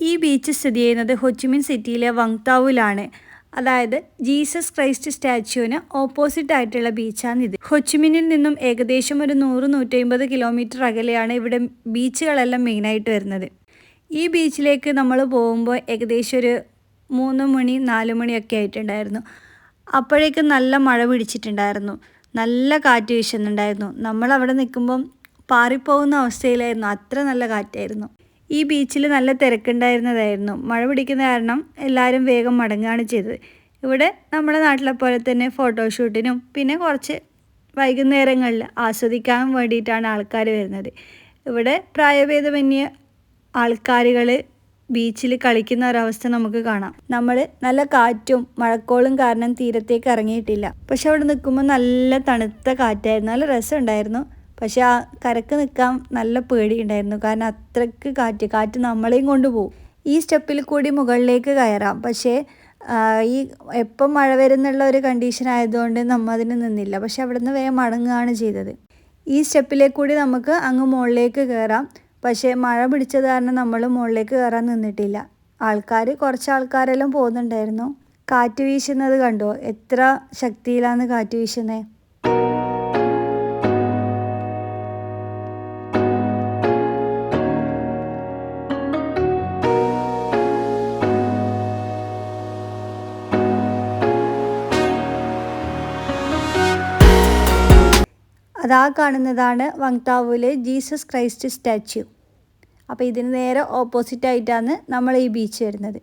ഈ ബീച്ച് സ്ഥിതി ചെയ്യുന്നത് ഹൊച്ചിമിൻ സിറ്റിയിലെ വങ്താവുലാണ്. അതായത് ജീസസ് ക്രൈസ്റ്റ് സ്റ്റാച്യുവിന് ഓപ്പോസിറ്റ് ആയിട്ടുള്ള ബീച്ചാണിത്. ഹൊച്ചിമിനിൽ നിന്നും ഏകദേശം ഒരു 100-150 കിലോമീറ്റർ അകലെയാണ് ഇവിടെ ബീച്ചുകളെല്ലാം മെയിനായിട്ട് വരുന്നത്. ഈ ബീച്ചിലേക്ക് നമ്മൾ പോകുമ്പോൾ ഏകദേശം ഒരു 3 മണി 4 മണിയൊക്കെ ആയിട്ടുണ്ടായിരുന്നു. അപ്പോഴേക്കും നല്ല മഴ പിടിച്ചിട്ടുണ്ടായിരുന്നു, നല്ല കാറ്റ് വീശുന്നുണ്ടായിരുന്നു. നമ്മളവിടെ നിൽക്കുമ്പം പാറിപ്പോകുന്ന അവസ്ഥയിലായിരുന്നു, അത്ര നല്ല കാറ്റായിരുന്നു. ഈ ബീച്ചിൽ നല്ല തിരക്കുണ്ടായിരുന്നതായിരുന്നു. മഴ പിടിക്കുന്ന കാരണം എല്ലാവരും വേഗം മടങ്ങുകയാണ് ചെയ്തത്. ഇവിടെ നമ്മുടെ നാട്ടിലെ പോലെ തന്നെ ഫോട്ടോഷൂട്ടിനും പിന്നെ കുറച്ച് വൈകുന്നേരങ്ങളിൽ ആസ്വദിക്കാൻ വേണ്ടിയിട്ടാണ് ആൾക്കാർ വരുന്നത്. ഇവിടെ പ്രായഭേദമന്യേ ആൾക്കാരുകൾ ബീച്ചിൽ കളിക്കുന്ന ഒരവസ്ഥ നമുക്ക് കാണാം. നമ്മൾ നല്ല കാറ്റും മഴക്കോളും കാരണം തീരത്തേക്ക് ഇറങ്ങിയിട്ടില്ല. പക്ഷെ അവിടെ നിൽക്കുമ്പോൾ നല്ല തണുത്ത കാറ്റായിരുന്നു, നല്ല രസമുണ്ടായിരുന്നു. പക്ഷെ ആ കരക്ക് നിൽക്കാൻ നല്ല പേടിയുണ്ടായിരുന്നു, കാരണം അത്രയ്ക്ക് കാറ്റ് നമ്മളെയും കൊണ്ടുപോകും. ഈ സ്റ്റെപ്പിൽ കൂടി മുകളിലേക്ക് കയറാം, പക്ഷേ ഈ എപ്പം മഴ വരുന്നുള്ള ഒരു കണ്ടീഷൻ ആയതുകൊണ്ട് നമ്മൾ അതിന് നിന്നില്ല. പക്ഷെ അവിടെ നിന്ന് വേഗം മടങ്ങുകയാണ് ചെയ്തത്. ഈ സ്റ്റെപ്പിലേക്ക് കൂടി നമുക്ക് അങ്ങ് മുകളിലേക്ക് കയറാം. പക്ഷേ മഴ പിടിച്ചത് കാരണം നമ്മൾ മുകളിലേക്ക് കയറാൻ നിന്നിട്ടില്ല. കുറച്ച് ആൾക്കാരെല്ലാം പോകുന്നുണ്ടായിരുന്നു. കാറ്റ് വീശുന്നത് കണ്ടോ, എത്ര ശക്തിയിലാണ് കാറ്റ് വീശുന്നത്. അതാ കാണുന്നതാണ് വങ്താവുവിലെ ജീസസ് ക്രൈസ്റ്റ് സ്റ്റാച്യു. അപ്പോൾ ഇതിന് നേരെ ഓപ്പോസിറ്റായിട്ടാണ് നമ്മൾ ഈ ബീച്ച് വരുന്നത്.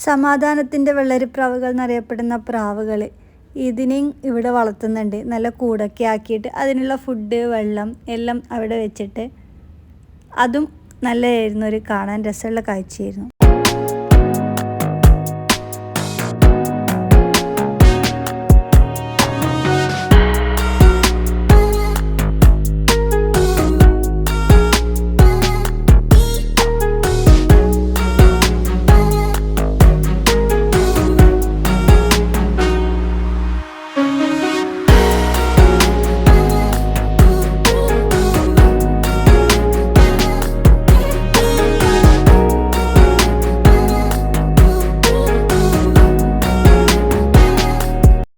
സമാധാനത്തിൻ്റെ വെള്ളരിപ്രാവുകൾ എന്നറിയപ്പെടുന്ന പ്രാവുകൾ ഇതിനെയും ഇവിടെ വളർത്തുന്നുണ്ട്. നല്ല കൂടൊക്കെ ആക്കിയിട്ട് അതിനുള്ള ഫുഡ് വെള്ളം എല്ലാം അവിടെ വെച്ചിട്ട് അതും നല്ലതായിരുന്നു, ഒരു കാണാൻ രസമുള്ള കാഴ്ചയായിരുന്നു.